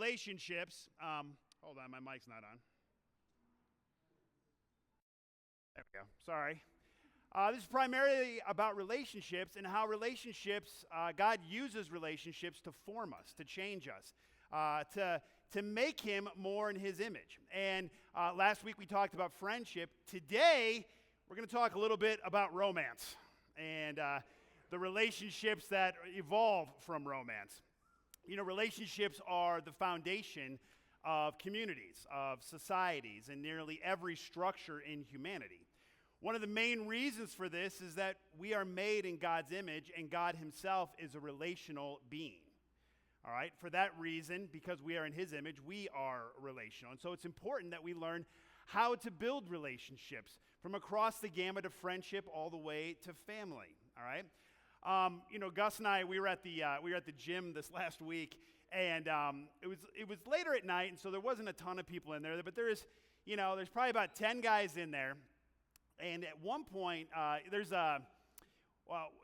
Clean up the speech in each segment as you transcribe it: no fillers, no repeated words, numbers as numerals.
relationships. Hold on, my mic's not on. There we go. Sorry. This is primarily about relationships and how relationships, God uses relationships to form us, to change us, to make him more in his image. And last week we talked about friendship. Today, we're going to talk a little bit about romance and the relationships that evolve from romance. You know, relationships are the foundation of communities, of societies, and nearly every structure in humanity. One of the main reasons for this is that we are made in God's image, and God himself is a relational being. All right? For that reason, because we are in his image, we are relational. And so it's important that we learn how to build relationships from across the gamut of friendship all the way to family. All right? You know, Gus and I, we were at the gym this last week, and it was later at night, and so there wasn't a ton of people in there, but there's probably about 10 guys in there. And at one point,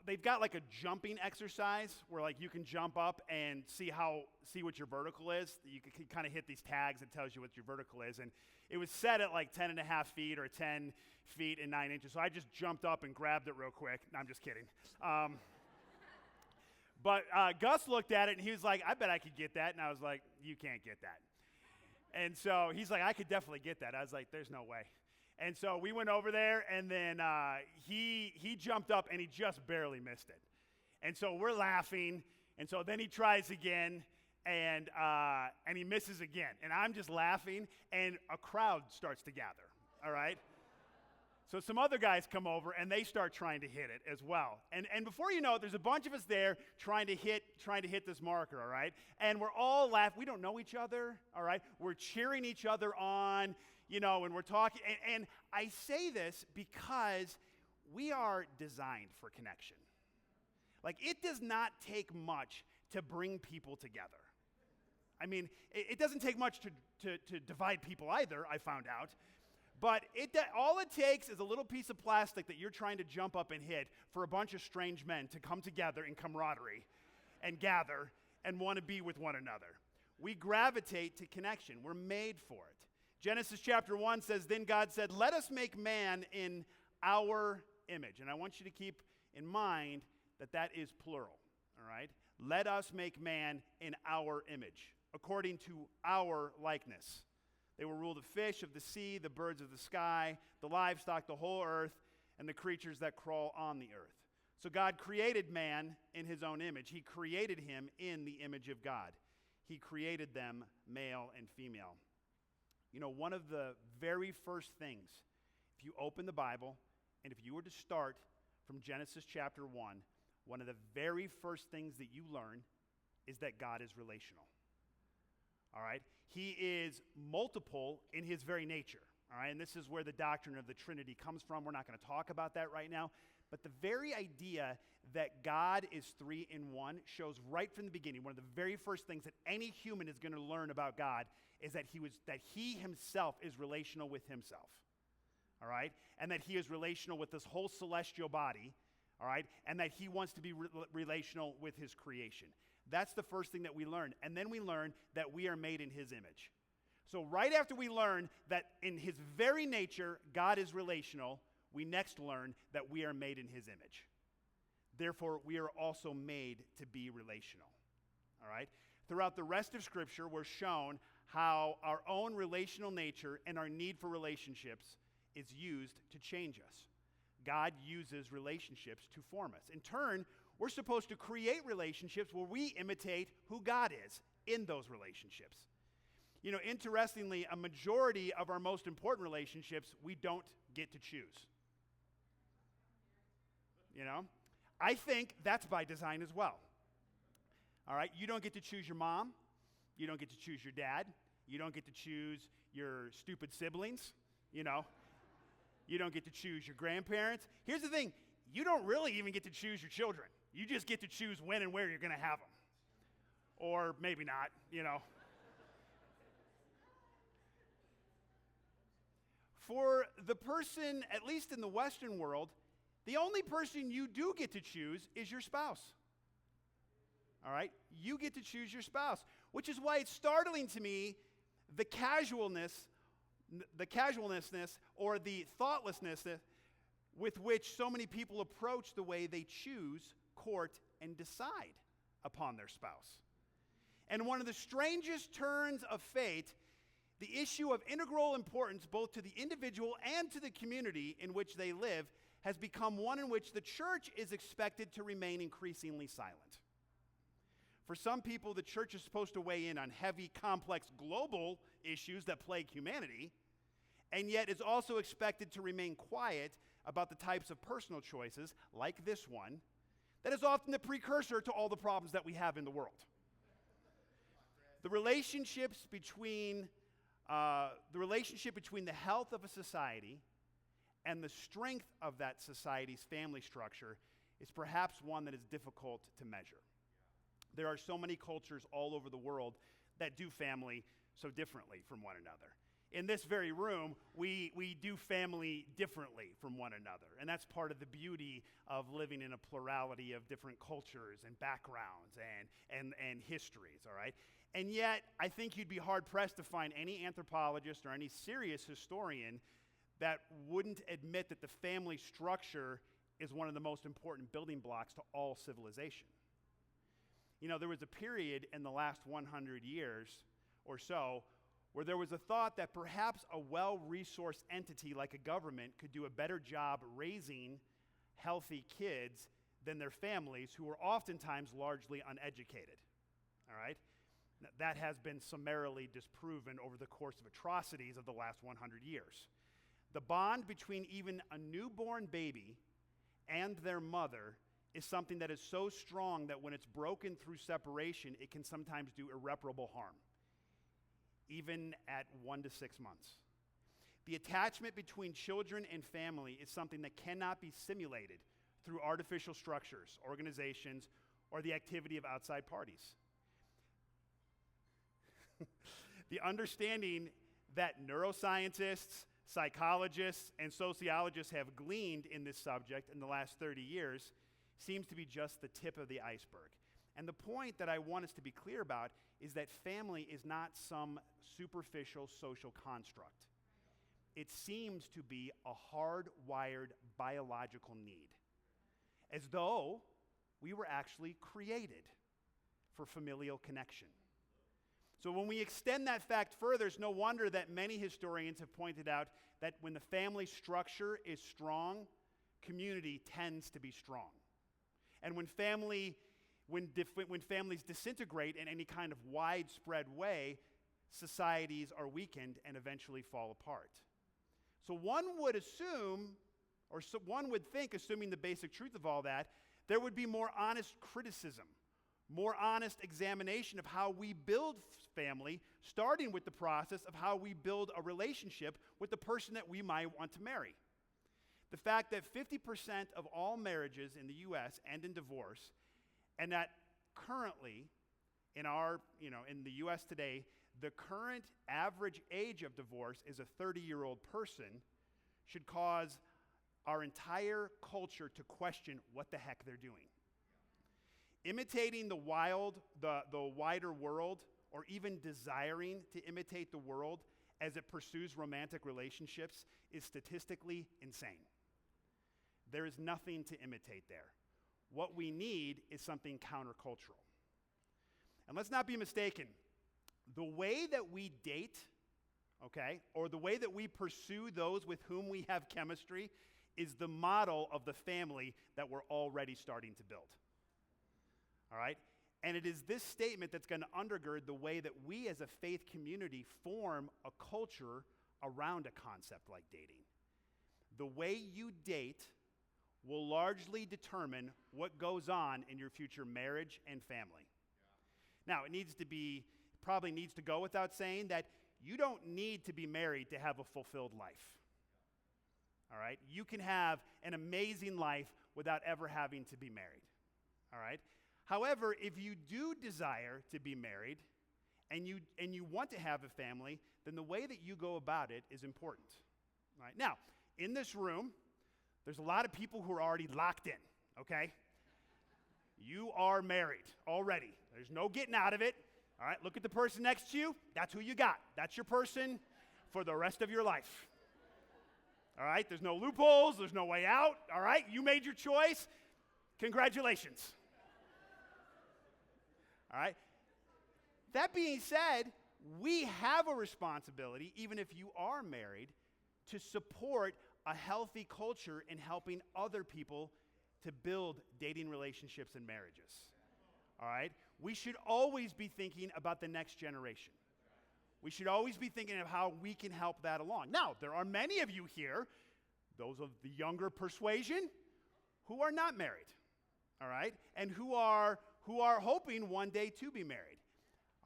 they've got like a jumping exercise where like you can jump up and see what your vertical is. You can kind of hit these tags that tells you what your vertical is. And it was set at like 10 and a half feet or 10 feet and 9 inches. So I just jumped up and grabbed it real quick. No, I'm just kidding. But Gus looked at it and he was like, I bet I could get that. And I was like, you can't get that. And so he's like, I could definitely get that. I was like, there's no way. And so we went over there, and then he jumped up, and he just barely missed it. And so we're laughing, and so then he tries again, and he misses again. And I'm just laughing, and a crowd starts to gather, all right? So some other guys come over, and they start trying to hit it as well. And before you know it, there's a bunch of us there trying to hit this marker, all right? And we're all laughing. We don't know each other, all right? We're cheering each other on, you know, and we're talking. And I say this because we are designed for connection. Like, it does not take much to bring people together. I mean, it doesn't take much to divide people either, I found out. But all it takes is a little piece of plastic that you're trying to jump up and hit for a bunch of strange men to come together in camaraderie and gather and want to be with one another. We gravitate to connection. We're made for it. Genesis chapter 1 says, Then God said, let us make man in our image. And I want you to keep in mind that that is plural, all right? Let us make man in our image, according to our likeness. They will rule the fish of the sea, the birds of the sky, the livestock, the whole earth, and the creatures that crawl on the earth. So God created man in his own image. He created him in the image of God. He created them male and female. You know, one of the very first things, if you open the Bible, and if you were to start from Genesis chapter 1, one of the very first things that you learn is that God is relational. All right? He is multiple in his very nature. All right? And this is where the doctrine of the Trinity comes from. We're not going to talk about that right now. But the very idea that God is three in one shows right from the beginning. One of the very first things that any human is going to learn about God is that he himself is relational with himself. All right? And that he is relational with this whole celestial body. All right? And that he wants to be relational with his creation. That's the first thing that we learn. And then we learn that we are made in his image. So right after we learn that in his very nature, God is relational, we next learn that we are made in his image. Therefore, we are also made to be relational. All right? Throughout the rest of Scripture, we're shown how our own relational nature and our need for relationships is used to change us. God uses relationships to form us. In turn, we're supposed to create relationships where we imitate who God is in those relationships. You know, interestingly, a majority of our most important relationships, we don't get to choose. You know? I think that's by design as well. All right? You don't get to choose your mom. You don't get to choose your dad. You don't get to choose your stupid siblings, you know. You don't get to choose your grandparents. Here's the thing. You don't really even get to choose your children. You just get to choose when and where you're going to have them. Or maybe not, you know. For the person, at least in the Western world, the only person you do get to choose is your spouse. All right? You get to choose your spouse. which is why it's startling to me the casualness or the thoughtlessness with which so many people approach the way they choose, court, and decide upon their spouse. And one of the strangest turns of fate, the issue of integral importance both to the individual and to the community in which they live, has become one in which the church is expected to remain increasingly silent. For some people, the church is supposed to weigh in on heavy, complex, global issues that plague humanity, and yet is also expected to remain quiet about the types of personal choices, like this one, that is often the precursor to all the problems that we have in the world. The relationship between the health of a society and the strength of that society's family structure is perhaps one that is difficult to measure. There are so many cultures all over the world that do family so differently from one another. In this very room, we do family differently from one another. And that's part of the beauty of living in a plurality of different cultures and backgrounds and histories, all right? And yet, I think you'd be hard-pressed to find any anthropologist or any serious historian that wouldn't admit that the family structure is one of the most important building blocks to all civilization. You know, there was a period in the last 100 years or so where there was a thought that perhaps a well-resourced entity like a government could do a better job raising healthy kids than their families, who were oftentimes largely uneducated, all right? That has been summarily disproven over the course of atrocities of the last 100 years. The bond between even a newborn baby and their mother is something that is so strong that when it's broken through separation, it can sometimes do irreparable harm, even at 1 to 6 months. The attachment between children and family is something that cannot be simulated through artificial structures, organizations, or the activity of outside parties. The understanding that neuroscientists, psychologists, and sociologists have gleaned in this subject in the last 30 years seems to be just the tip of the iceberg. And the point that I want us to be clear about is that family is not some superficial social construct. It seems to be a hardwired biological need, as though we were actually created for familial connection. So when we extend that fact further, it's no wonder that many historians have pointed out that when the family structure is strong, community tends to be strong. And when families disintegrate in any kind of widespread way, societies are weakened and eventually fall apart. So one would assume, or one would think, assuming the basic truth of all that, there would be more honest criticism, more honest examination of how we build family, starting with the process of how we build a relationship with the person that we might want to marry. The fact that 50% of all marriages in the U.S. end in divorce, and that currently in the U.S. today, the current average age of divorce is a 30-year-old person, should cause our entire culture to question what the heck they're doing. Imitating the wider world, or even desiring to imitate the world as it pursues romantic relationships, is statistically insane. There is nothing to imitate there. What we need is something countercultural. And let's not be mistaken. The way that we date, or the way that we pursue those with whom we have chemistry, is the model of the family that we're already starting to build. All right? And it is this statement that's going to undergird the way that we as a faith community form a culture around a concept like dating. The way you date will largely determine what goes on in your future marriage and family. Yeah. Now, it probably needs to go without saying that you don't need to be married to have a fulfilled life. All right? You can have an amazing life without ever having to be married. All right? However, if you do desire to be married and you want to have a family, then the way that you go about it is important. All right? Now, in this room, there's a lot of people who are already locked in, okay? You are married already. There's no getting out of it. All right, look at the person next to you. That's who you got. That's your person for the rest of your life. All right, there's no loopholes. There's no way out. All right, you made your choice. Congratulations. All right. That being said, we have a responsibility, even if you are married, to support a healthy culture in helping other people to build dating relationships and marriages. All right? We should always be thinking about the next generation. We should always be thinking of how we can help that along. Now, there are many of you here, those of the younger persuasion, who are not married. All right? And who are hoping one day to be married.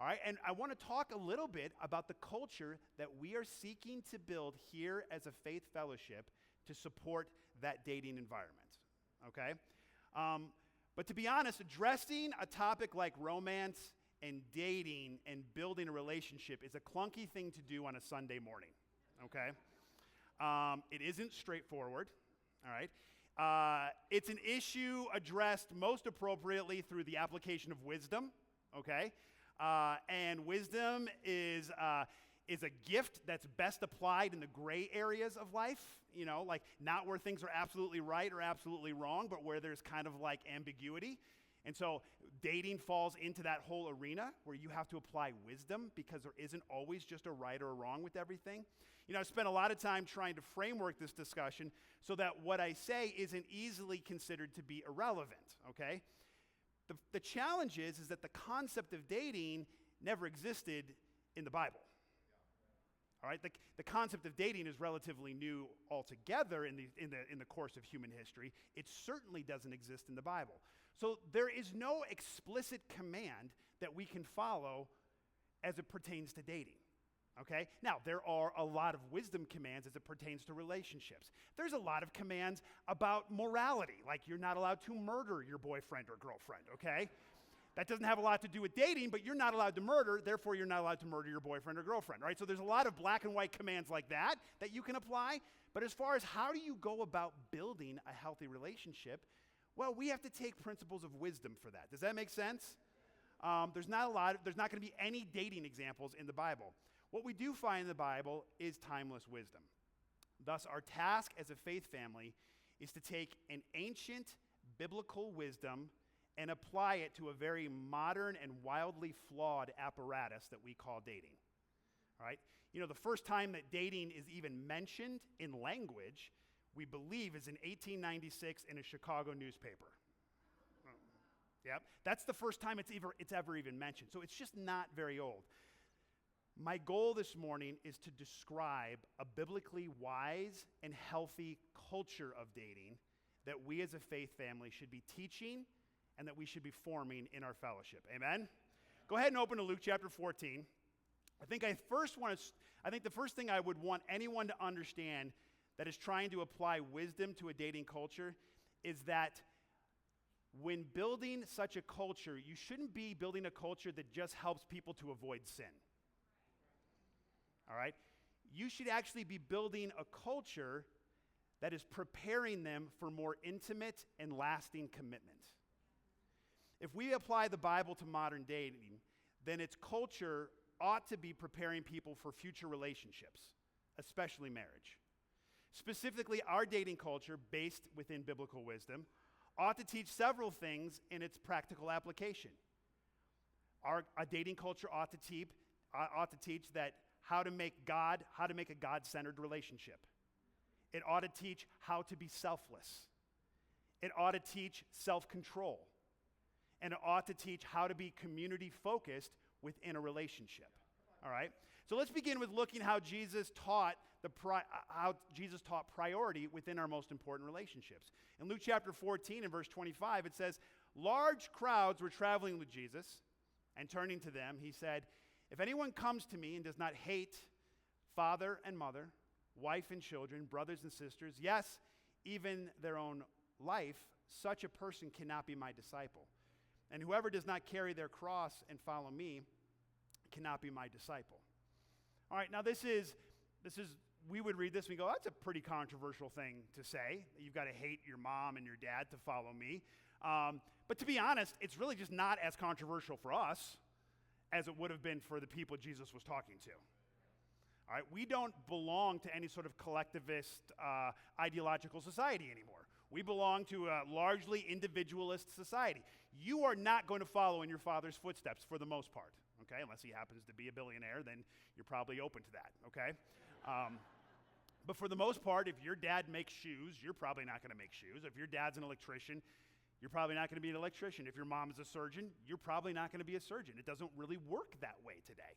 All right, and I want to talk a little bit about the culture that we are seeking to build here as a faith fellowship to support that dating environment, okay? But to be honest, addressing a topic like romance and dating and building a relationship is a clunky thing to do on a Sunday morning, okay? It isn't straightforward, all right? It's an issue addressed most appropriately through the application of wisdom, okay? And wisdom is a gift that's best applied in the gray areas of life, you know, like not where things are absolutely right or absolutely wrong, but where there's kind of like ambiguity. And so dating falls into that whole arena where you have to apply wisdom because there isn't always just a right or a wrong with everything. You know, I've spent a lot of time trying to framework this discussion so that what I say isn't easily considered to be irrelevant, okay? The challenge is that the concept of dating never existed in the Bible. All right, the concept of dating is relatively new altogether in the course of human history. It certainly doesn't exist in the Bible. So there is no explicit command that we can follow as it pertains to dating. Okay? Now, there are a lot of wisdom commands as it pertains to relationships. There's a lot of commands about morality, like you're not allowed to murder your boyfriend or girlfriend, okay? That doesn't have a lot to do with dating, but you're not allowed to murder, therefore you're not allowed to murder your boyfriend or girlfriend, right? So there's a lot of black and white commands like that you can apply, but as far as how do you go about building a healthy relationship, well, we have to take principles of wisdom for that. Does that make sense? There's not going to be any dating examples in the Bible. What we do find in the Bible is timeless wisdom. Thus, our task as a faith family is to take an ancient biblical wisdom and apply it to a very modern and wildly flawed apparatus that we call dating. All right? You know, the first time that dating is even mentioned in language, we believe, is in 1896 in a Chicago newspaper. Yep, that's the first time it's ever even mentioned. So it's just not very old. My goal this morning is to describe a biblically wise and healthy culture of dating that we as a faith family should be teaching and that we should be forming in our fellowship. Amen? Go ahead and open to Luke chapter 14. I think the first thing I would want anyone to understand that is trying to apply wisdom to a dating culture is that when building such a culture, you shouldn't be building a culture that just helps people to avoid sin. All right? You should actually be building a culture that is preparing them for more intimate and lasting commitment. If we apply the Bible to modern dating, then its culture ought to be preparing people for future relationships, especially marriage. Specifically, our dating culture, based within biblical wisdom, ought to teach several things in its practical application. Our dating culture ought to teach that how to make a God-centered relationship. It ought to teach how to be selfless. It ought to teach self-control. And it ought to teach how to be community-focused within a relationship. All right? So let's begin with looking how Jesus taught priority within our most important relationships. In Luke chapter 14 and verse 25, it says, "Large crowds were traveling with Jesus, and turning to them, he said, 'If anyone comes to me and does not hate father and mother, wife and children, brothers and sisters, yes, even their own life, such a person cannot be my disciple. And whoever does not carry their cross and follow me cannot be my disciple.'" All right, now this is we would read this and we go, that's a pretty controversial thing to say. You've got to hate your mom and your dad to follow me. But to be honest, it's really just not as controversial for us as it would have been for the people Jesus was talking to. All right, we don't belong to any sort of collectivist ideological society anymore. We belong to a largely individualist society. You are not going to follow in your father's footsteps for the most part, okay? Unless he happens to be a billionaire, then you're probably open to that, okay? But for the most part, if your dad makes shoes, you're probably not going to make shoes. If your dad's an electrician, you're probably not going to be an electrician. If your mom is a surgeon, you're probably not going to be a surgeon. It doesn't really work that way today.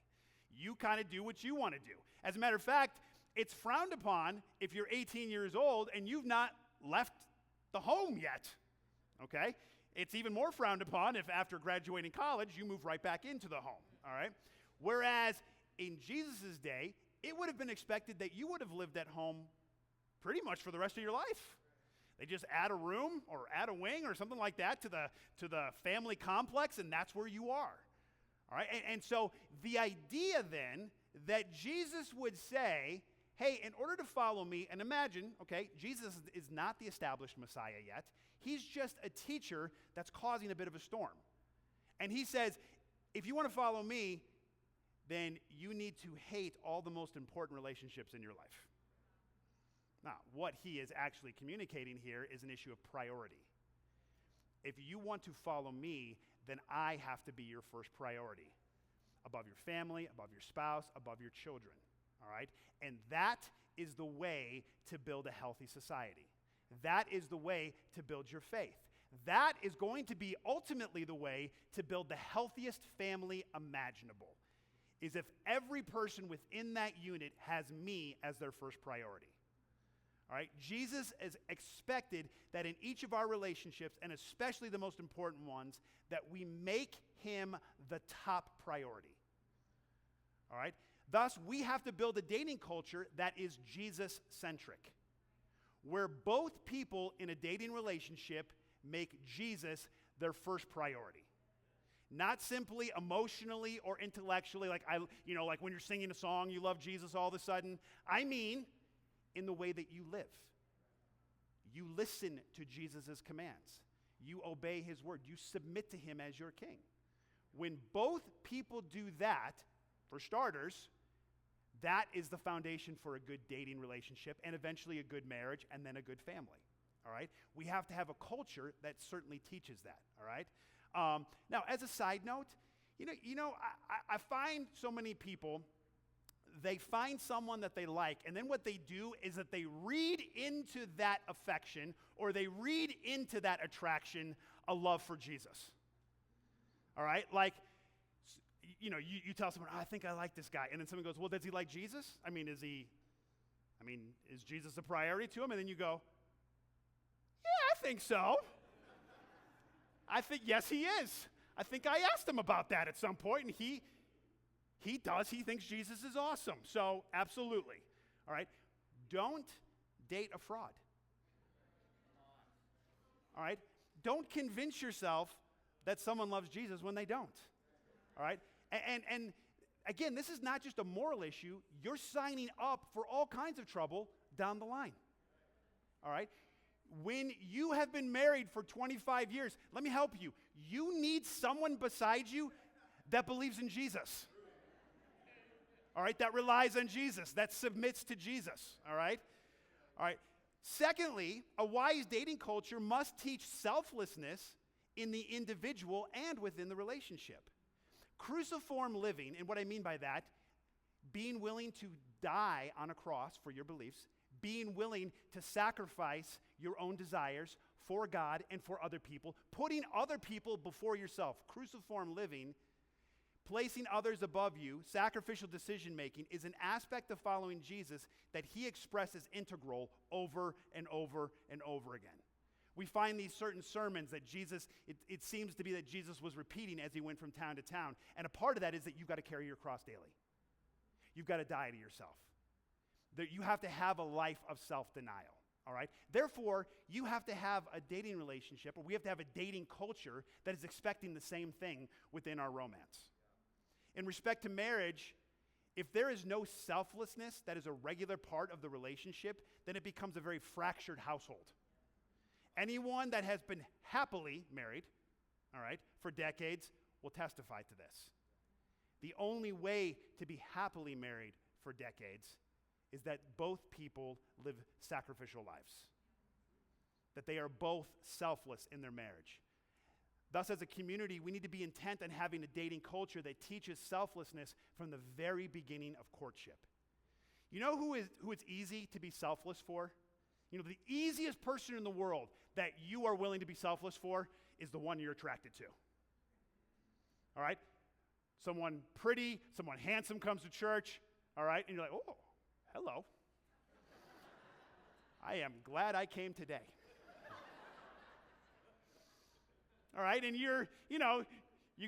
You kind of do what you want to do. As a matter of fact, it's frowned upon if you're 18 years old and you've not left the home yet, okay? It's even more frowned upon if after graduating college, you move right back into the home, all right? Whereas in Jesus' day, it would have been expected that you would have lived at home pretty much for the rest of your life. They just add a room or add a wing or something like that to the family complex, and that's where you are. All right, and so the idea then that Jesus would say, hey, in order to follow me, and imagine, okay, Jesus is not the established Messiah yet. He's just a teacher that's causing a bit of a storm. And he says, if you want to follow me, then you need to hate all the most important relationships in your life. Now, what he is actually communicating here is an issue of priority. If you want to follow me, then I have to be your first priority, above your family, above your spouse, above your children, all right? And that is the way to build a healthy society. That is the way to build your faith. That is going to be ultimately the way to build the healthiest family imaginable, is if every person within that unit has me as their first priority. All right, Jesus is expected that in each of our relationships, and especially the most important ones, that we make him the top priority. All right, thus we have to build a dating culture that is Jesus-centric, where both people in a dating relationship make Jesus their first priority. Not simply emotionally or intellectually, like when you're singing a song, you love Jesus all of a sudden. I mean, in the way that you live. You listen to Jesus' commands. You obey his word. You submit to him as your king. When both people do that, for starters, that is the foundation for a good dating relationship and eventually a good marriage and then a good family. All right? We have to have a culture that certainly teaches that. All right? Now, as a side note, I find so many people, they find someone that they like, and then what they do is that they read into that affection or they read into that attraction a love for Jesus. All right? Like, you tell someone, I think I like this guy, and then someone goes, well, does he like Jesus? Is Jesus a priority to him? And then you go, yeah, I think so. I think, yes, he is. I think I asked him about that at some point, and he does. He thinks Jesus is awesome. So, absolutely. All right? Don't date a fraud. All right? Don't convince yourself that someone loves Jesus when they don't. All right? And again, this is not just a moral issue. You're signing up for all kinds of trouble down the line. All right? When you have been married for 25 years, let me help you. You need someone beside you that believes in Jesus. All right, that relies on Jesus, that submits to Jesus, all right? All right. Secondly, a wise dating culture must teach selflessness in the individual and within the relationship. Cruciform living, and what I mean by that, being willing to die on a cross for your beliefs, being willing to sacrifice your own desires for God and for other people, putting other people before yourself. Cruciform living, placing others above you, sacrificial decision-making is an aspect of following Jesus that he expresses integral over and over and over again. We find these certain sermons that Jesus, it seems to be that Jesus was repeating as he went from town to town. And a part of that is that you've got to carry your cross daily. You've got to die to yourself. That you have to have a life of self-denial, all right? Therefore, you have to have a dating relationship, or we have to have a dating culture that is expecting the same thing within our romance. In respect to marriage, if there is no selflessness that is a regular part of the relationship, then it becomes a very fractured household. Anyone that has been happily married, all right, for decades will testify to this. The only way to be happily married for decades is that both people live sacrificial lives, that they are both selfless in their marriage. Thus, as a community, we need to be intent on having a dating culture that teaches selflessness from the very beginning of courtship. You know who it's easy to be selfless for? You know, the easiest person in the world that you are willing to be selfless for is the one you're attracted to. All right? Someone pretty, someone handsome comes to church, all right? And you're like, oh, hello. I am glad I came today. All right, and you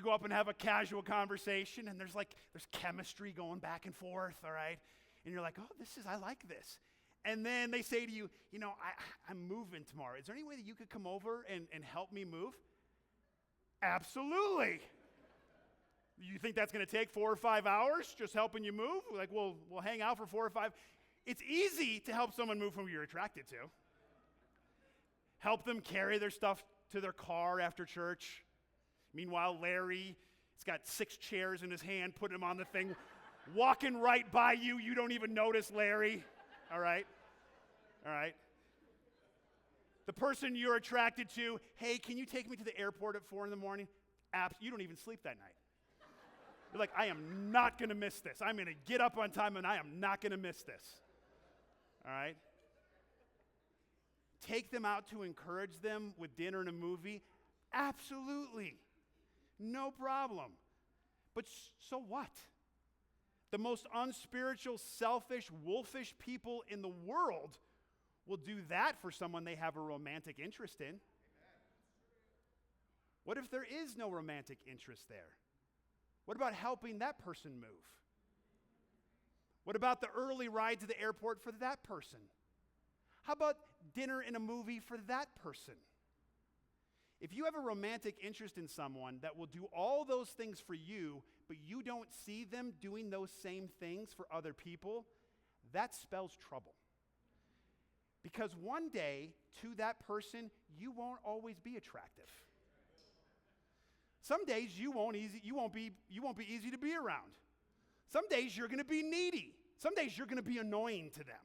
go up and have a casual conversation, and there's chemistry going back and forth, all right? And you're like, oh, I like this. And then they say to you, I'm moving tomorrow. Is there any way that you could come over and help me move? Absolutely. You think that's going to take 4 or 5 hours just helping you move? Like, we'll hang out for 4 or 5. It's easy to help someone move who you're attracted to. Help them carry their stuff to their car after church. Meanwhile, Larry, he's got 6 chairs in his hand, putting them on the thing, walking right by you. You don't even notice Larry. All right? The person you're attracted to, hey, can you take me to the airport at 4 in the morning? You don't even sleep that night. You're like, I am not going to miss this. I'm going to get up on time, and I am not going to miss this. All right? Take them out to encourage them with dinner and a movie? Absolutely. No problem. But so what? The most unspiritual, selfish, wolfish people in the world will do that for someone they have a romantic interest in. What if there is no romantic interest there? What about helping that person move? What about the early ride to the airport for that person? How about dinner and a movie for that person? If you have a romantic interest in someone that will do all those things for you, but you don't see them doing those same things for other people, that spells trouble. Because one day, to that person, you won't always be attractive. Some days you won't be easy to be around. Some days you're going to be needy. Some days you're going to be annoying to them.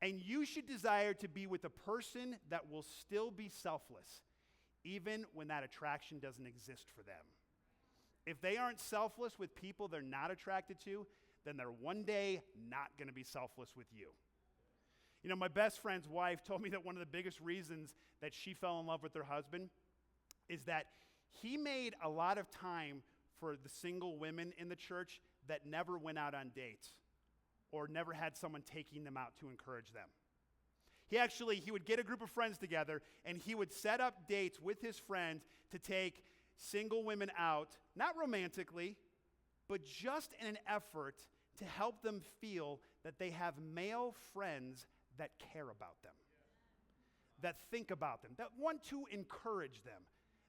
And you should desire to be with a person that will still be selfless, even when that attraction doesn't exist for them. If they aren't selfless with people they're not attracted to, then they're one day not going to be selfless with you. You know, my best friend's wife told me that one of the biggest reasons that she fell in love with her husband is that he made a lot of time for the single women in the church that never went out on dates or never had someone taking them out to encourage them. He would get a group of friends together, and he would set up dates with his friends to take single women out, not romantically, but just in an effort to help them feel that they have male friends that care about them, that think about them, that want to encourage them,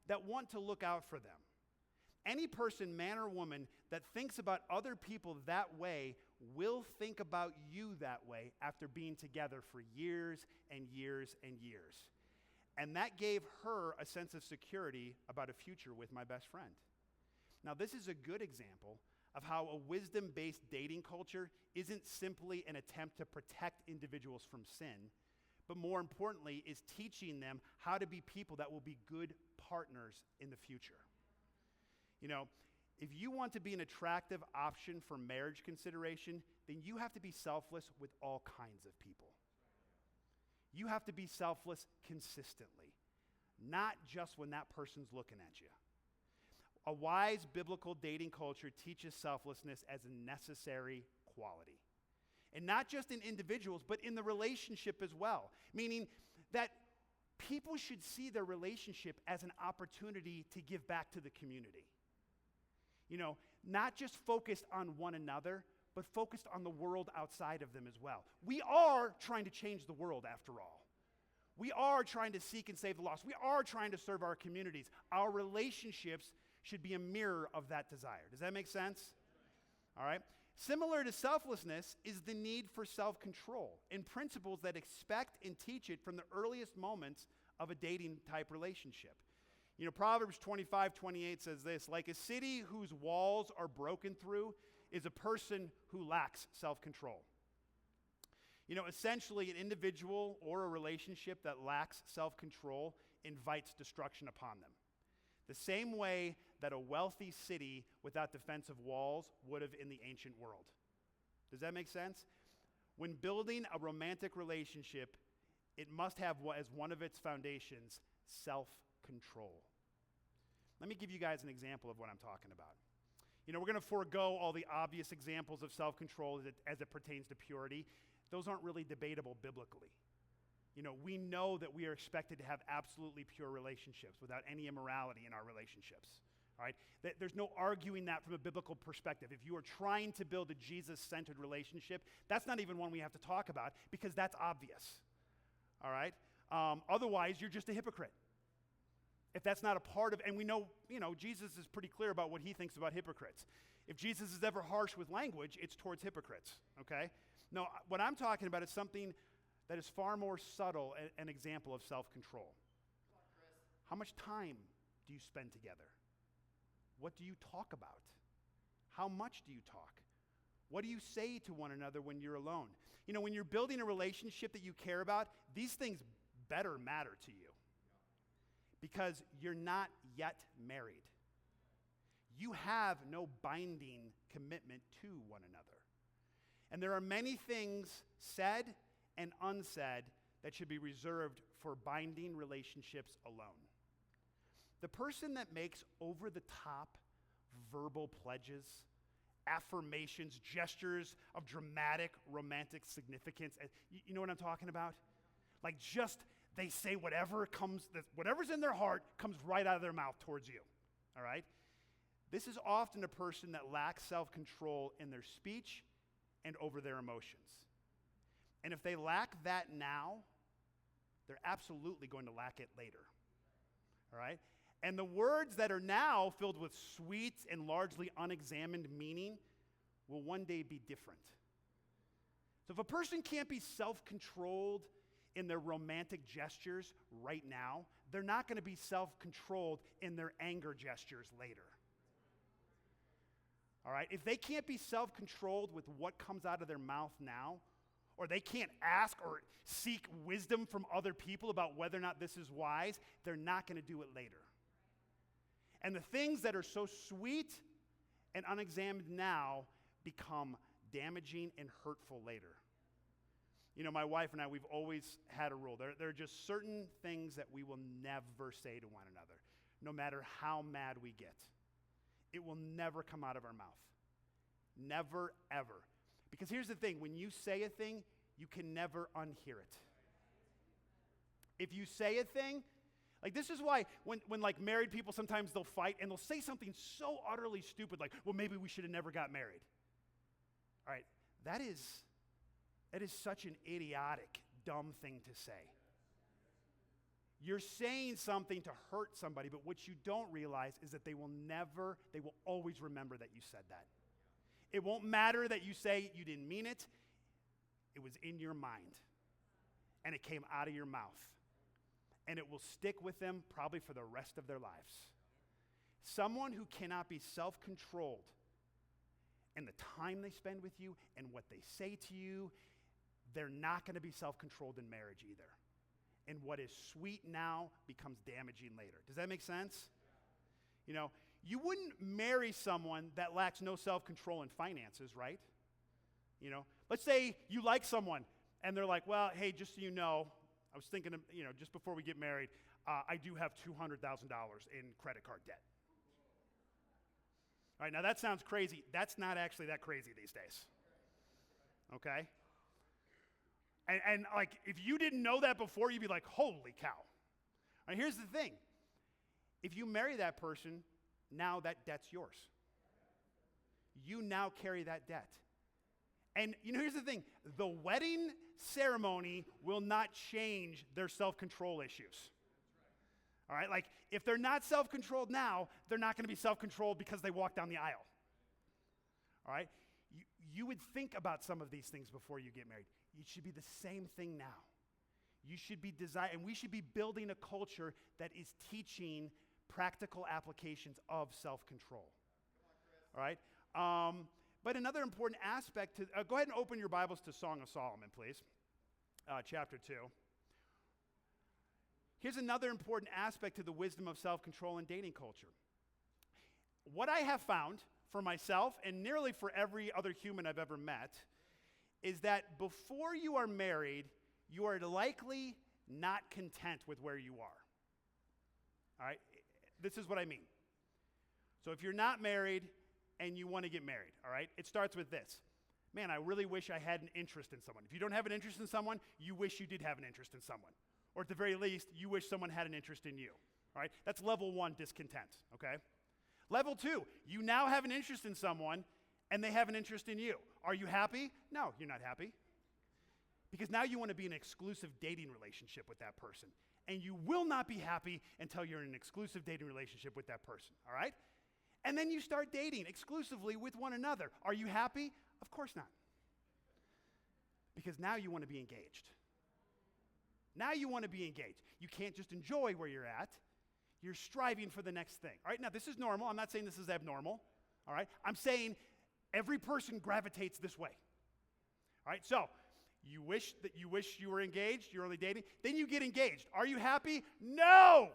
that want to look out for them. Any person, man or woman, that thinks about other people that way will think about you that way after being together for years and years and years. And that gave her a sense of security about a future with my best friend. Now, this is a good example of how a wisdom-based dating culture isn't simply an attempt to protect individuals from sin, but more importantly is teaching them how to be people that will be good partners in the future. You know, if you want to be an attractive option for marriage consideration, then you have to be selfless with all kinds of people. You have to be selfless consistently, not just when that person's looking at you. A wise biblical dating culture teaches selflessness as a necessary quality. And not just in individuals, but in the relationship as well. Meaning that people should see their relationship as an opportunity to give back to the community. You know, not just focused on one another, but focused on the world outside of them as well. We are trying to change the world after all. We are trying to seek and save the lost. We are trying to serve our communities. Our relationships should be a mirror of that desire. Does that make sense? All right. Similar to selflessness is the need for self-control and principles that expect and teach it from the earliest moments of a dating type relationship. Proverbs 25:28 says this, like a city whose walls are broken through is a person who lacks self-control. Essentially, an individual or a relationship that lacks self-control invites destruction upon them. The same way that a wealthy city without defensive walls would have in the ancient world. Does that make sense? When building a romantic relationship, it must have as one of its foundations self-control. Let me give you guys an example of what I'm talking about. We're going to forego all the obvious examples of self-control as it pertains to purity. Those aren't really debatable biblically. We know that we are expected to have absolutely pure relationships without any immorality in our relationships. All right? There's no arguing that from a biblical perspective. If you are trying to build a Jesus-centered relationship, that's not even one we have to talk about because that's obvious. All right? Otherwise, you're just a hypocrite. If that's not a part of, and we know, Jesus is pretty clear about what he thinks about hypocrites. If Jesus is ever harsh with language, it's towards hypocrites, okay? No, what I'm talking about is something that is far more subtle, an example of self-control. How much time do you spend together? What do you talk about? How much do you talk? What do you say to one another when you're alone? When you're building a relationship that you care about, these things better matter to you because you're not yet married. You have no binding commitment to one another. And there are many things said and unsaid that should be reserved for binding relationships alone. The person that makes over-the-top verbal pledges, affirmations, gestures of dramatic romantic significance, you know what I'm talking about? Like just they say whatever's in their heart comes right out of their mouth towards you, all right? This is often a person that lacks self-control in their speech and over their emotions. And if they lack that now, they're absolutely going to lack it later. All right? And the words that are now filled with sweet and largely unexamined meaning will one day be different. So if a person can't be self-controlled in their romantic gestures right now, they're not going to be self-controlled in their anger gestures later. All right? If they can't be self-controlled with what comes out of their mouth now, or they can't ask or seek wisdom from other people about whether or not this is wise, they're not going to do it later. And the things that are so sweet and unexamined now become damaging and hurtful later. My wife and I, we've always had a rule. There are just certain things that we will never say to one another, no matter how mad we get. It will never come out of our mouth. Never, ever. Because here's the thing, when you say a thing, you can never unhear it. If you say a thing, like this is why when like married people, sometimes they'll fight and they'll say something so utterly stupid like, well, maybe we should have never got married. All right, that is such an idiotic, dumb thing to say. You're saying something to hurt somebody, but what you don't realize is that they will always remember that you said that. It won't matter that you say you didn't mean it. It was in your mind, and it came out of your mouth, and it will stick with them probably for the rest of their lives. Someone who cannot be self-controlled in the time they spend with you and what they say to you, they're not going to be self-controlled in marriage either. And what is sweet now becomes damaging later. Does that make sense? You wouldn't marry someone that lacks no self-control in finances, right? Let's say you like someone and they're like, well, hey, just so you know, I was thinking of, just before we get married, I do have $200,000 in credit card debt. All right, now that sounds crazy. That's not actually that crazy these days. Okay? And like, if you didn't know that before, you'd be like, holy cow. All right, here's the thing. If you marry that person, now that debt's yours. You now carry that debt. And here's the thing. The wedding ceremony will not change their self-control issues. All right? Like, if they're not self-controlled now, they're not going to be self-controlled because they walk down the aisle. All right? You would think about some of these things before you get married. It should be the same thing now. You should be and we should be building a culture that is teaching practical applications of self-control. All right? But another important aspect to, go ahead and open your Bibles to Song of Solomon, please, chapter 2. Here's another important aspect to the wisdom of self-control in dating culture. What I have found for myself and nearly for every other human I've ever met is that before you are married, you are likely not content with where you are. All right? This is what I mean. So if you're not married and you want to get married, all right, it starts with this. Man, I really wish I had an interest in someone. If you don't have an interest in someone, you wish you did have an interest in someone. Or at the very least, you wish someone had an interest in you. All right? That's level 1, discontent, okay? Level 2, you now have an interest in someone and they have an interest in you. Are you happy? No, you're not happy. Because now you want to be in an exclusive dating relationship with that person. And you will not be happy until you're in an exclusive dating relationship with that person, all right? And then you start dating exclusively with one another. Are you happy? Of course not. Because now you want to be engaged. Now you want to be engaged. You can't just enjoy where you're at. You're striving for the next thing. All right, now this is normal. I'm not saying this is abnormal. All right, I'm saying every person gravitates this way. All right, so you wish you were engaged, you're only dating, then you get engaged. Are you happy? No!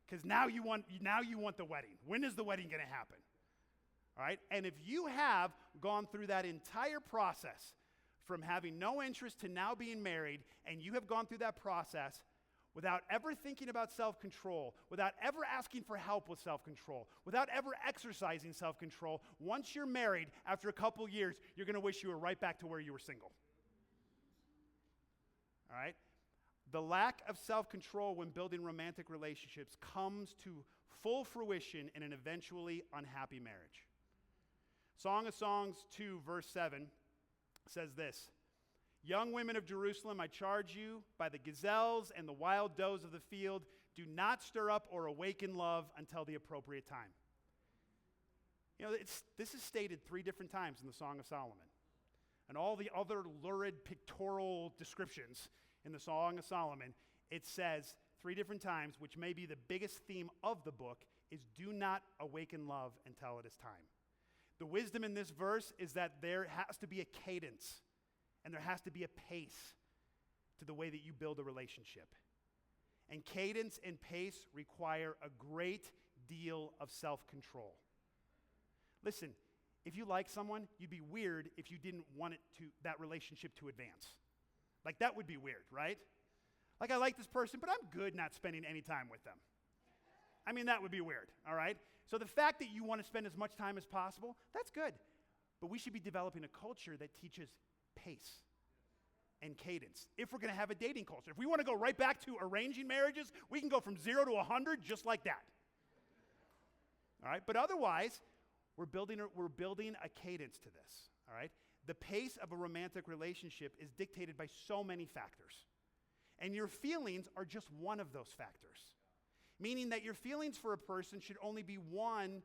Because now you want the wedding. When is the wedding going to happen? All right, and if you have gone through that entire process from having no interest to now being married, and you have gone through that process without ever thinking about self-control, without ever asking for help with self-control, without ever exercising self-control, once you're married, after a couple years, you're going to wish you were right back to where you were single. All right? The lack of self-control when building romantic relationships comes to full fruition in an eventually unhappy marriage. Song of Songs 2, verse 7 says this, "Young women of Jerusalem, I charge you by the gazelles and the wild does of the field, do not stir up or awaken love until the appropriate time." You know, this is stated 3 different times in the Song of Solomon. And all the other lurid pictorial descriptions in the Song of Solomon, it says 3 different times, which may be the biggest theme of the book, is do not awaken love until it is time. The wisdom in this verse is that there has to be a cadence and there has to be a pace to the way that you build a relationship. And cadence and pace require a great deal of self-control. Listen, if you like someone, you'd be weird if you didn't want that relationship to advance. Like, that would be weird, right? Like, I like this person, but I'm good not spending any time with them. I mean, that would be weird, all right? So the fact that you want to spend as much time as possible, that's good. But we should be developing a culture that teaches pace and cadence if we're going to have a dating culture. If we want to go right back to arranging marriages, we can go from 0 to 100 just like that. All right? But otherwise, we're building a cadence to this, all right? The pace of a romantic relationship is dictated by so many factors. And your feelings are just one of those factors. Meaning that your feelings for a person should only be one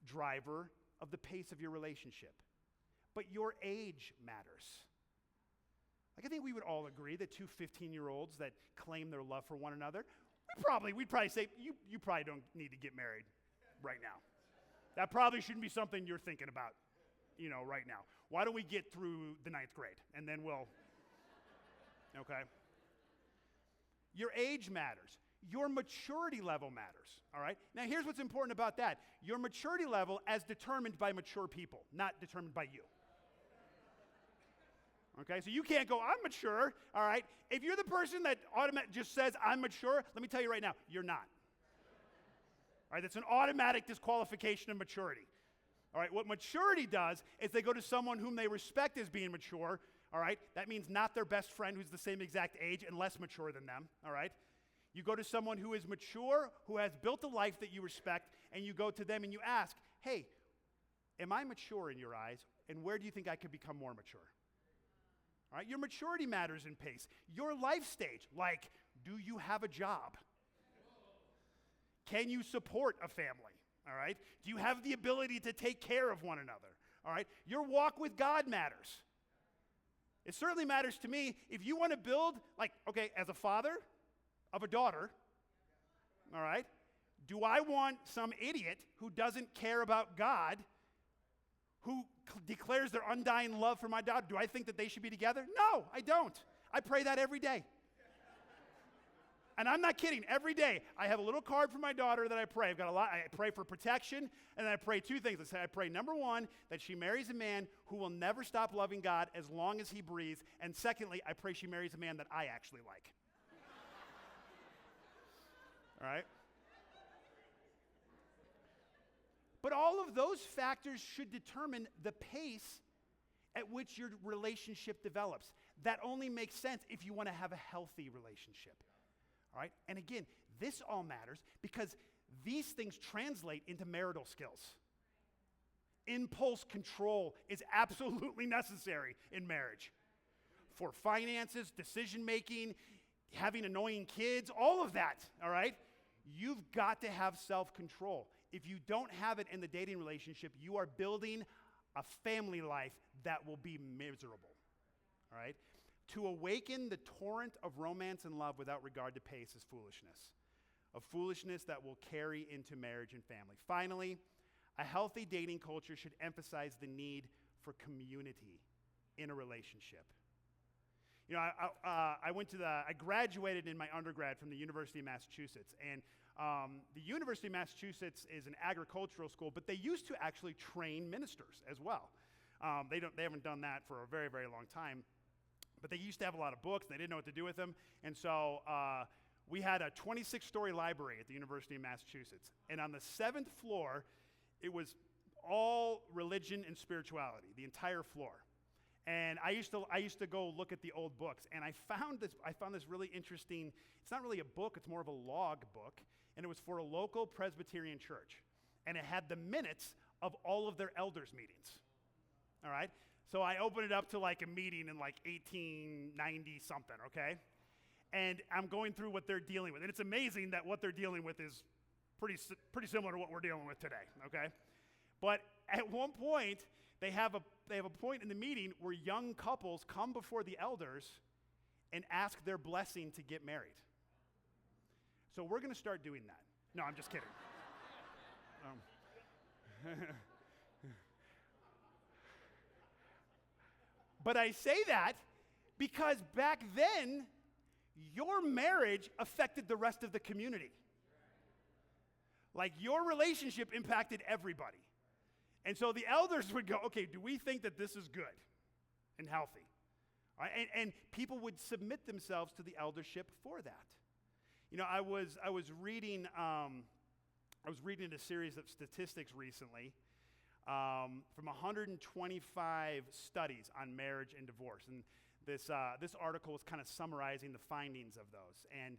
driver of the pace of your relationship. But your age matters. Like, I think we would all agree that 2 15-year-olds that claim their love for one another, we'd probably say, you probably don't need to get married right now. That probably shouldn't be something you're thinking about, right now. Why don't we get through the 9th grade, and then we'll, okay? Your age matters. Your maturity level matters, all right? Now, here's what's important about that. Your maturity level as determined by mature people, not determined by you. Okay, so you can't go, I'm mature, all right? If you're the person that just says, I'm mature, let me tell you right now, you're not. All right, that's an automatic disqualification of maturity. All right, what maturity does is they go to someone whom they respect as being mature, all right? That means not their best friend who's the same exact age and less mature than them, all right? You go to someone who is mature, who has built a life that you respect, and you go to them and you ask, hey, am I mature in your eyes, and where do you think I could become more mature? All right, your maturity matters in pace. Your life stage, like, do you have a job? Can you support a family? All right? Do you have the ability to take care of one another? All right? Your walk with God matters. It certainly matters to me if you want to build, like, okay, as a father of a daughter, all right? Do I want some idiot who doesn't care about God, who declares their undying love for my daughter? Do I think that they should be together? No, I don't. I pray that every day. And I'm not kidding. Every day, I have a little card for my daughter that I pray. I've got a lot. I pray for protection, and then I pray two things. I pray, number one, that she marries a man who will never stop loving God as long as he breathes. And secondly, I pray she marries a man that I actually like. All right? But all of those factors should determine the pace at which your relationship develops. That only makes sense if you want to have a healthy relationship. All right? And again, this all matters because these things translate into marital skills. Impulse control is absolutely necessary in marriage. For finances, decision making, having annoying kids, all of that, all right? You've got to have self-control. If you don't have it in the dating relationship, you are building a family life that will be miserable, all right? To awaken the torrent of romance and love without regard to pace is foolishness, a foolishness that will carry into marriage and family. Finally, a healthy dating culture should emphasize the need for community in a relationship. You know, I graduated in my undergrad from the University of Massachusetts, and the University of Massachusetts is an agricultural school, but they used to actually train ministers as well. They haven't done that for a very, very long time. But they used to have a lot of books. They didn't know what to do with them. And so we had a 26-story library at the University of Massachusetts. And on the 7th floor, it was all religion and spirituality, the entire floor. And I used to go look at the old books. And I found this really interesting, it's not really a book, it's more of a log book. And it was for a local Presbyterian church. And it had the minutes of all of their elders' meetings. All right? So I opened it up to like a meeting in like 1890 something, okay? And I'm going through what they're dealing with. And it's amazing that what they're dealing with is pretty similar to what we're dealing with today, okay? But at one point, they have a point in the meeting where young couples come before the elders and ask their blessing to get married. So we're going to start doing that. No, I'm just kidding. But I say that because back then, your marriage affected the rest of the community. Like your relationship impacted everybody. And so the elders would go, okay, do we think that this is good and healthy? All right? And people would submit themselves to the eldership for that. You know, I was reading a series of statistics recently from 125 studies on marriage and divorce. And this article was kind of summarizing the findings of those. And,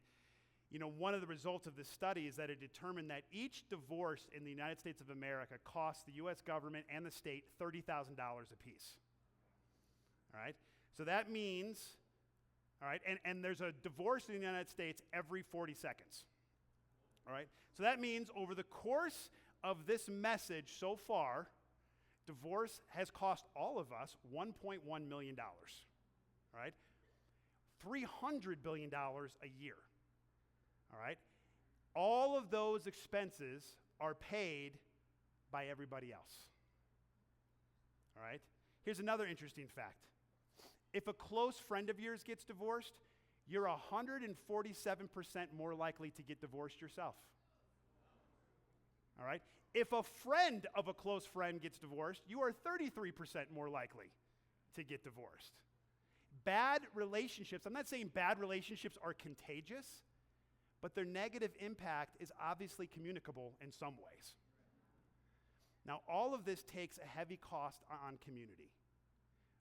you know, one of the results of this study is that it determined that each divorce in the United States of America costs the U.S. government and the state $30,000 apiece. All right? So that means, all right, and there's a divorce in the United States every 40 seconds. All right? So that means over the course of this message so far, divorce has cost all of us $1.1 million, right? $300 billion a year, all right? All of those expenses are paid by everybody else, all right? Here's another interesting fact. If a close friend of yours gets divorced, you're 147% more likely to get divorced yourself. All right? If a friend of a close friend gets divorced, you are 33% more likely to get divorced. Bad relationships, I'm not saying bad relationships are contagious, but their negative impact is obviously communicable in some ways. Now, all of this takes a heavy cost on community.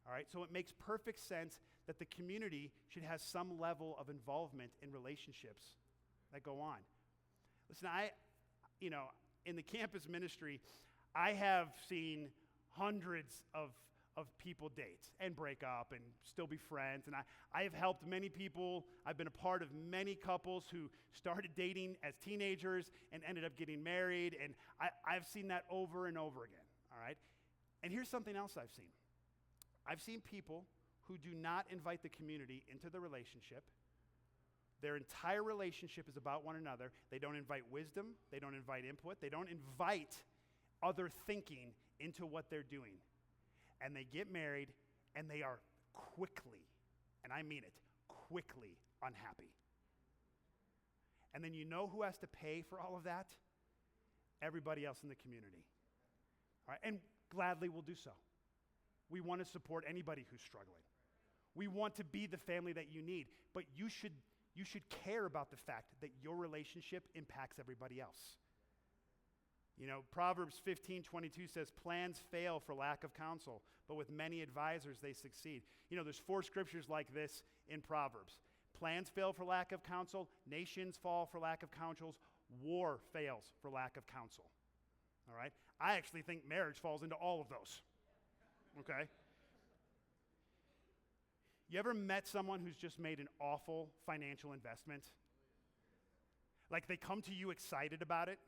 All right? So it makes perfect sense that the community should have some level of involvement in relationships that go on. Listen, in the campus ministry, I have seen hundreds of people date and break up and still be friends. And I have helped many people. I've been a part of many couples who started dating as teenagers and ended up getting married. And I've seen that over and over again, all right? And here's something else I've seen. I've seen people who do not invite the community into the relationship, Their entire relationship is about one another. They don't invite wisdom. They don't invite input. They don't invite other thinking into what they're doing. And they get married, and they are quickly, and I mean it, quickly unhappy. And then you know who has to pay for all of that? Everybody else in the community. All right? And gladly will do so. We want to support anybody who's struggling. We want to be the family that you need, but you should care about the fact that your relationship impacts everybody else. You know, Proverbs 15:22 says, plans fail for lack of counsel, but with many advisors they succeed. You know, there's 4 scriptures like this in Proverbs. Plans fail for lack of counsel, nations fall for lack of counsels, war fails for lack of counsel. All right? I actually think marriage falls into all of those. Okay? You ever met someone who's just made an awful financial investment? Like they come to you excited about it.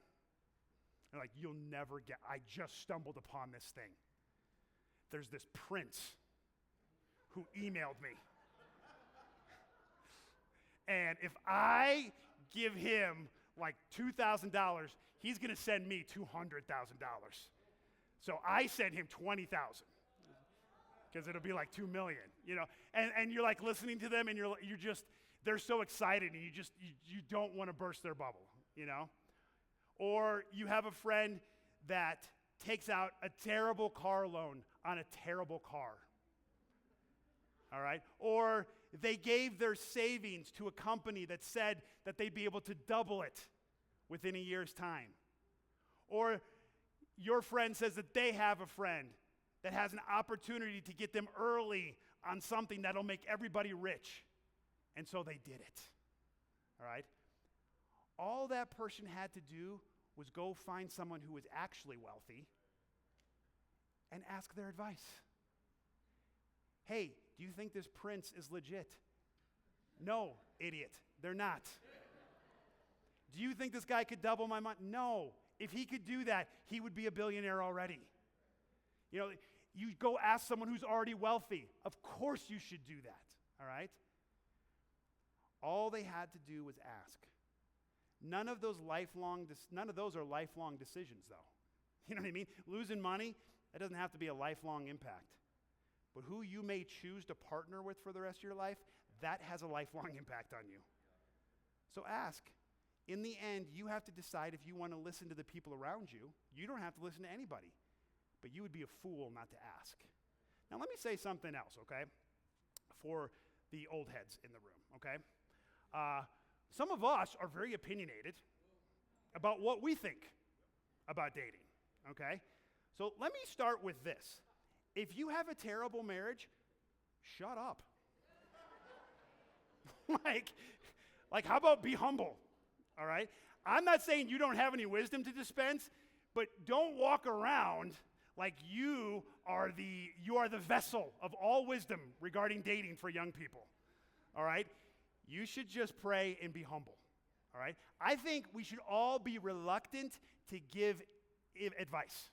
They're like, you'll never get, I just stumbled upon this thing. There's this prince who emailed me. And if I give him like $2,000, he's going to send me $200,000. So I send him $20,000. Because it'll be like $2 million, you know, and you're like listening to them, and you're just, they're so excited, and you don't want to burst their bubble, you know. Or you have a friend that takes out a terrible car loan on a terrible car, all right. Or they gave their savings to a company that said that they'd be able to double it within a year's time. Or your friend says that they have a friend that has an opportunity to get them early on something that'll make everybody rich. And so they did it. All right? All that person had to do was go find someone who was actually wealthy and ask their advice. Hey, do you think this prince is legit? No, idiot. They're not. Do you think this guy could double my money? No. If he could do that, he would be a billionaire already. You know, you go ask someone who's already wealthy. Of course you should do that, all right? All they had to do was ask. None of those are lifelong decisions, though. You know what I mean? Losing money, that doesn't have to be a lifelong impact. But who you may choose to partner with for the rest of your life, that has a lifelong impact on you. So ask. In the end, you have to decide if you want to listen to the people around you. You don't have to listen to anybody. But you would be a fool not to ask. Now, let me say something else, okay, for the old heads in the room, okay? Some of us are very opinionated about what we think about dating, okay? So let me start with this. If you have a terrible marriage, shut up. like, how about be humble, all right? I'm not saying you don't have any wisdom to dispense, but don't walk around like you are the vessel of all wisdom regarding dating for young people, all right? You should just pray and be humble, all right? I think we should all be reluctant to give advice,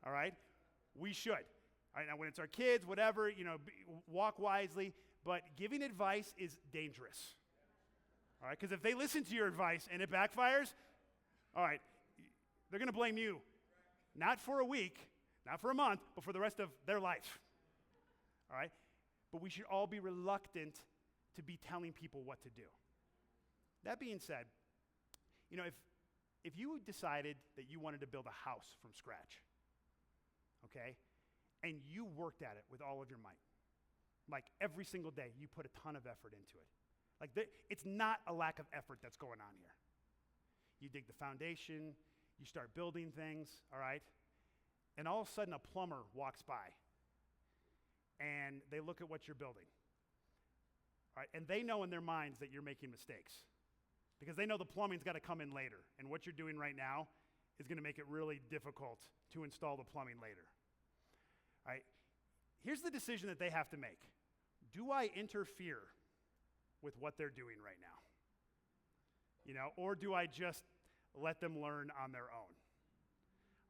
all right? We should. All right, now when it's our kids, whatever, you know, walk wisely, but giving advice is dangerous, all right? Because if they listen to your advice and it backfires, all right, they're going to blame you. Not for a week, not for a month, but for the rest of their life. All right? But we should all be reluctant to be telling people what to do. That being said, you know, if you decided that you wanted to build a house from scratch, okay, and you worked at it with all of your might, like every single day, you put a ton of effort into it. Like it's not a lack of effort that's going on here. You dig the foundation, you start building things, all right? And all of a sudden, a plumber walks by, and they look at what you're building, all right? And they know in their minds that you're making mistakes because they know the plumbing's got to come in later, and what you're doing right now is going to make it really difficult to install the plumbing later, all right? Here's the decision that they have to make. Do I interfere with what they're doing right now? You know, or do I just let them learn on their own?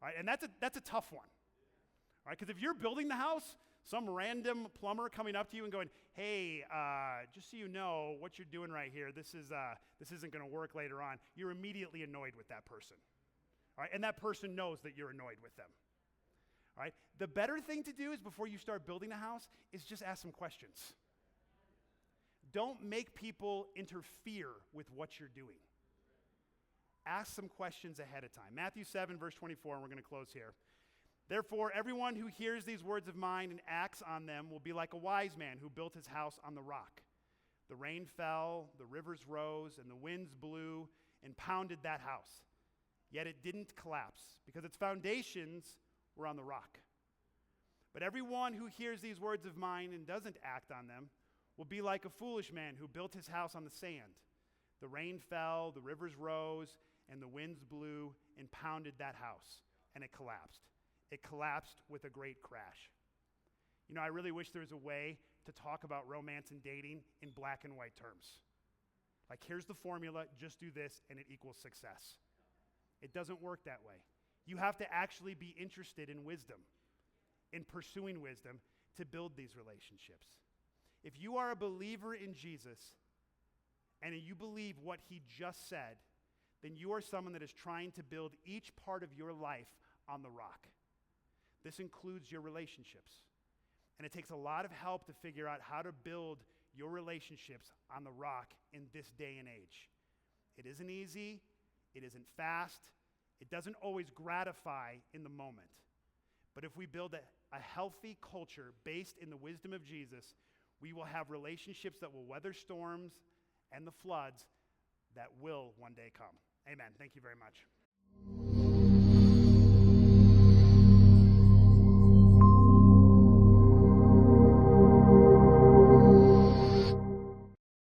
All right, and that's a tough one. All right, because if you're building the house, some random plumber coming up to you and going, hey, just so you know, what you're doing right here, this isn't going to work later on. You're immediately annoyed with that person. All right? And that person knows that you're annoyed with them. All right? The better thing to do is before you start building a house is just ask some questions. Don't make people interfere with what you're doing. Ask some questions ahead of time. Matthew 7, verse 24, and we're going to close here. Therefore, everyone who hears these words of mine and acts on them will be like a wise man who built his house on the rock. The rain fell, the rivers rose, and the winds blew and pounded that house. Yet it didn't collapse because its foundations were on the rock. But everyone who hears these words of mine and doesn't act on them will be like a foolish man who built his house on the sand. The rain fell, the rivers rose, and the winds blew and pounded that house, and it collapsed. It collapsed with a great crash. You know, I really wish there was a way to talk about romance and dating in black and white terms. Like, here's the formula, just do this, and it equals success. It doesn't work that way. You have to actually be interested in wisdom, in pursuing wisdom to build these relationships. If you are a believer in Jesus and you believe what he just said, then you are someone that is trying to build each part of your life on the rock. This includes your relationships. And it takes a lot of help to figure out how to build your relationships on the rock in this day and age. It isn't easy. It isn't fast. It doesn't always gratify in the moment. But if we build a healthy culture based in the wisdom of Jesus, we will have relationships that will weather storms and the floods that will one day come. Amen. Thank you very much.